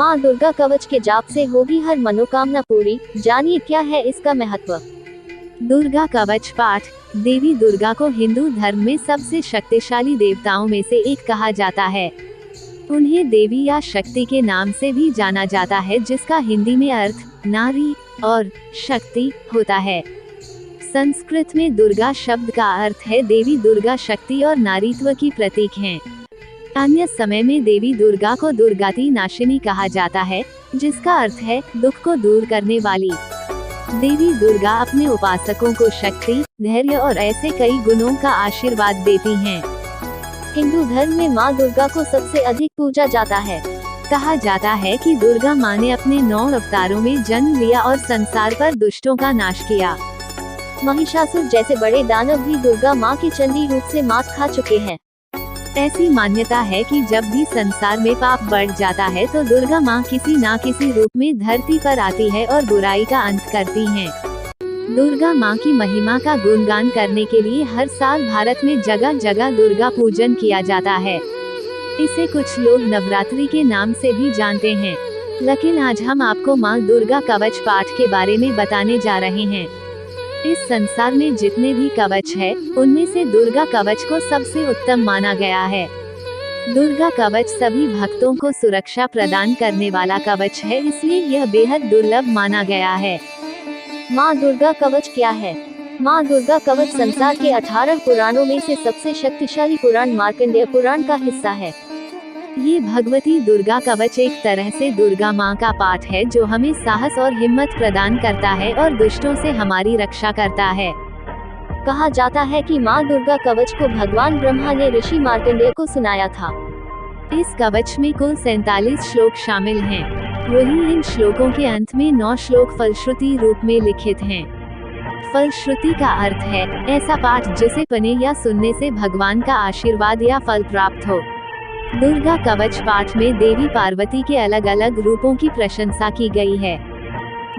माँ दुर्गा कवच के जाप से होगी हर मनोकामना पूरी, जानिए क्या है इसका महत्व। दुर्गा कवच पाठ। देवी दुर्गा को हिंदू धर्म में सबसे शक्तिशाली देवताओं में से एक कहा जाता है। उन्हें देवी या शक्ति के नाम से भी जाना जाता है, जिसका हिंदी में अर्थ नारी और शक्ति होता है। संस्कृत में दुर्गा शब्द का अर्थ है देवी दुर्गा शक्ति और नारीत्व की प्रतीक हैं। अन्य समय में देवी दुर्गा को दुर्गाति नाशिनी कहा जाता है, जिसका अर्थ है दुख को दूर करने वाली। देवी दुर्गा अपने उपासकों को शक्ति, धैर्य और ऐसे कई गुणों का आशीर्वाद देती हैं। हिंदू धर्म में माँ दुर्गा को सबसे अधिक पूजा जाता है। कहा जाता है कि दुर्गा माँ ने अपने 9 अवतारों में जन्म लिया और संसार पर दुष्टों का नाश किया। महिषासुर जैसे बड़े दानव भी दुर्गा माँ के चंडी रूप से मात खा चुके हैं। ऐसी मान्यता है कि जब भी संसार में पाप बढ़ जाता है तो दुर्गा माँ किसी न किसी रूप में धरती पर आती है और बुराई का अंत करती हैं। दुर्गा माँ की महिमा का गुणगान करने के लिए हर साल भारत में जगह जगह दुर्गा पूजन किया जाता है। इसे कुछ लोग नवरात्रि के नाम से भी जानते हैं। लेकिन आज हम आपको माँ दुर्गा कवच पाठ के बारे में बताने जा रहे हैं। इस संसार में जितने भी कवच है, उनमें से दुर्गा कवच को सबसे उत्तम माना गया है। दुर्गा कवच सभी भक्तों को सुरक्षा प्रदान करने वाला कवच है, इसलिए यह बेहद दुर्लभ माना गया है। माँ दुर्गा कवच क्या है? माँ दुर्गा कवच संसार के 18 पुराणों में से सबसे शक्तिशाली पुराण मार्कंडेय पुराण का हिस्सा है। ये भगवती दुर्गा कवच एक तरह से दुर्गा माँ का पाठ है, जो हमें साहस और हिम्मत प्रदान करता है और दुष्टों से हमारी रक्षा करता है। कहा जाता है कि माँ दुर्गा कवच को भगवान ब्रह्मा ने ऋषि मार्कंडेय को सुनाया था। इस कवच में कुल 47 श्लोक शामिल हैं। वहीं इन श्लोकों के अंत में 9 श्लोक फलश्रुति रूप में लिखित हैं। फलश्रुति का अर्थ है ऐसा पाठ जिसे पढ़ने या सुनने से भगवान का आशीर्वाद या फल प्राप्त हो। दुर्गा कवच पाठ में देवी पार्वती के अलग अलग रूपों की प्रशंसा की गई है।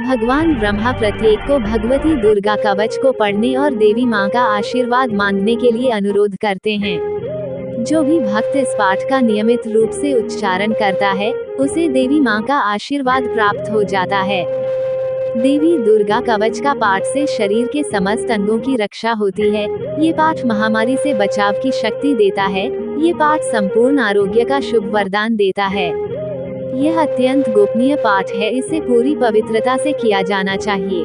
भगवान ब्रह्मा प्रत्येक को भगवती दुर्गा कवच को पढ़ने और देवी माँ का आशीर्वाद मांगने के लिए अनुरोध करते हैं। जो भी भक्त इस पाठ का नियमित रूप से उच्चारण करता है, उसे देवी माँ का आशीर्वाद प्राप्त हो जाता है। देवी दुर्गा कवच का पाठ से शरीर के समस्त अंगों की रक्षा होती है। ये पाठ महामारी से बचाव की शक्ति देता है। ये पाठ संपूर्ण आरोग्य का शुभ वरदान देता है। यह अत्यंत गोपनीय पाठ है, इसे पूरी पवित्रता से किया जाना चाहिए।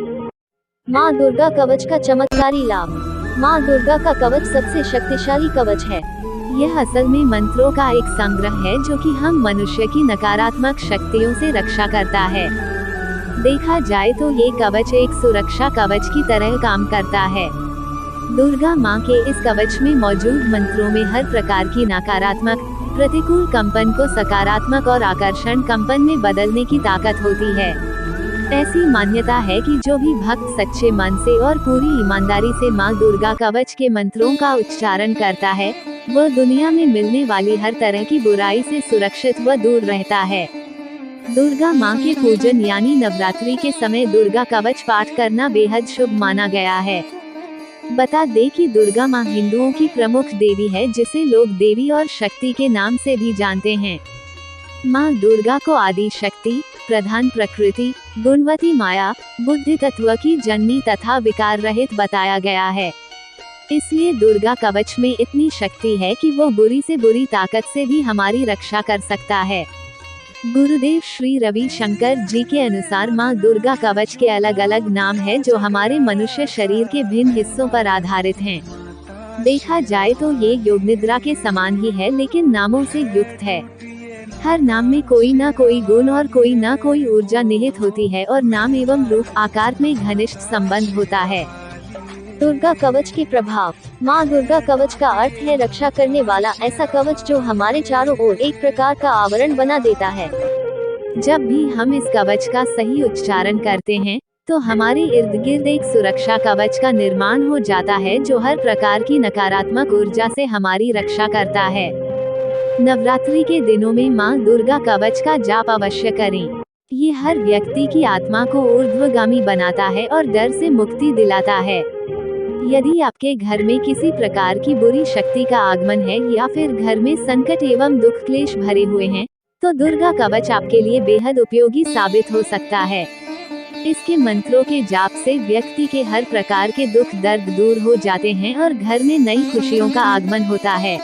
माँ दुर्गा कवच का चमत्कारी लाभ। माँ दुर्गा का कवच सबसे शक्तिशाली कवच है। यह असल में मंत्रों का एक संग्रह है, जो कि हम मनुष्य की नकारात्मक शक्तियों से रक्षा करता है। देखा जाए तो ये कवच एक सुरक्षा कवच की तरह काम करता है। दुर्गा माँ के इस कवच में मौजूद मंत्रों में हर प्रकार की नकारात्मक, प्रतिकूल कंपन को सकारात्मक और आकर्षण कंपन में बदलने की ताकत होती है। ऐसी मान्यता है कि जो भी भक्त सच्चे मन से और पूरी ईमानदारी से माँ दुर्गा कवच के मंत्रों का उच्चारण करता है, वह दुनिया में मिलने वाली हर तरह की बुराई से सुरक्षित व दूर रहता है। दुर्गा माँ के पूजन यानी नवरात्रि के समय दुर्गा कवच पाठ करना बेहद शुभ माना गया है। बता दें कि दुर्गा माँ हिंदुओं की प्रमुख देवी है, जिसे लोग देवी और शक्ति के नाम से भी जानते हैं। माँ दुर्गा को आदि शक्ति, प्रधान प्रकृति, गुणवती माया, बुद्धि तत्व की जननी तथा विकार रहित बताया गया है। इसलिए दुर्गा कवच में इतनी शक्ति है कि वो बुरी से बुरी ताकत से भी हमारी रक्षा कर सकता है। गुरुदेव श्री रवि शंकर जी के अनुसार माँ दुर्गा कवच के अलग अलग नाम हैं, जो हमारे मनुष्य शरीर के भिन्न हिस्सों पर आधारित हैं। देखा जाए तो ये योग निद्रा के समान ही है, लेकिन नामों से युक्त है। हर नाम में कोई ना कोई गुण और कोई ना कोई ऊर्जा निहित होती है और नाम एवं रूप आकार में घनिष्ठ संबंध होता है। दुर्गा कवच के प्रभाव। माँ दुर्गा कवच का अर्थ है रक्षा करने वाला ऐसा कवच जो हमारे चारों ओर एक प्रकार का आवरण बना देता है। जब भी हम इस कवच का सही उच्चारण करते हैं, तो हमारे इर्द गिर्द एक सुरक्षा कवच का निर्माण हो जाता है, जो हर प्रकार की नकारात्मक ऊर्जा से हमारी रक्षा करता है। नवरात्रि के दिनों में माँ दुर्गा कवच का जाप अवश्य करें। ये हर व्यक्ति की आत्मा को ऊर्ध्वगामी बनाता है और डर से मुक्ति दिलाता है। यदि आपके घर में किसी प्रकार की बुरी शक्ति का आगमन है या फिर घर में संकट एवं दुख क्लेश भरे हुए हैं, तो दुर्गा कवच आपके लिए बेहद उपयोगी साबित हो सकता है। इसके मंत्रों के जाप से व्यक्ति के हर प्रकार के दुख दर्द दूर हो जाते हैं और घर में नई खुशियों का आगमन होता है।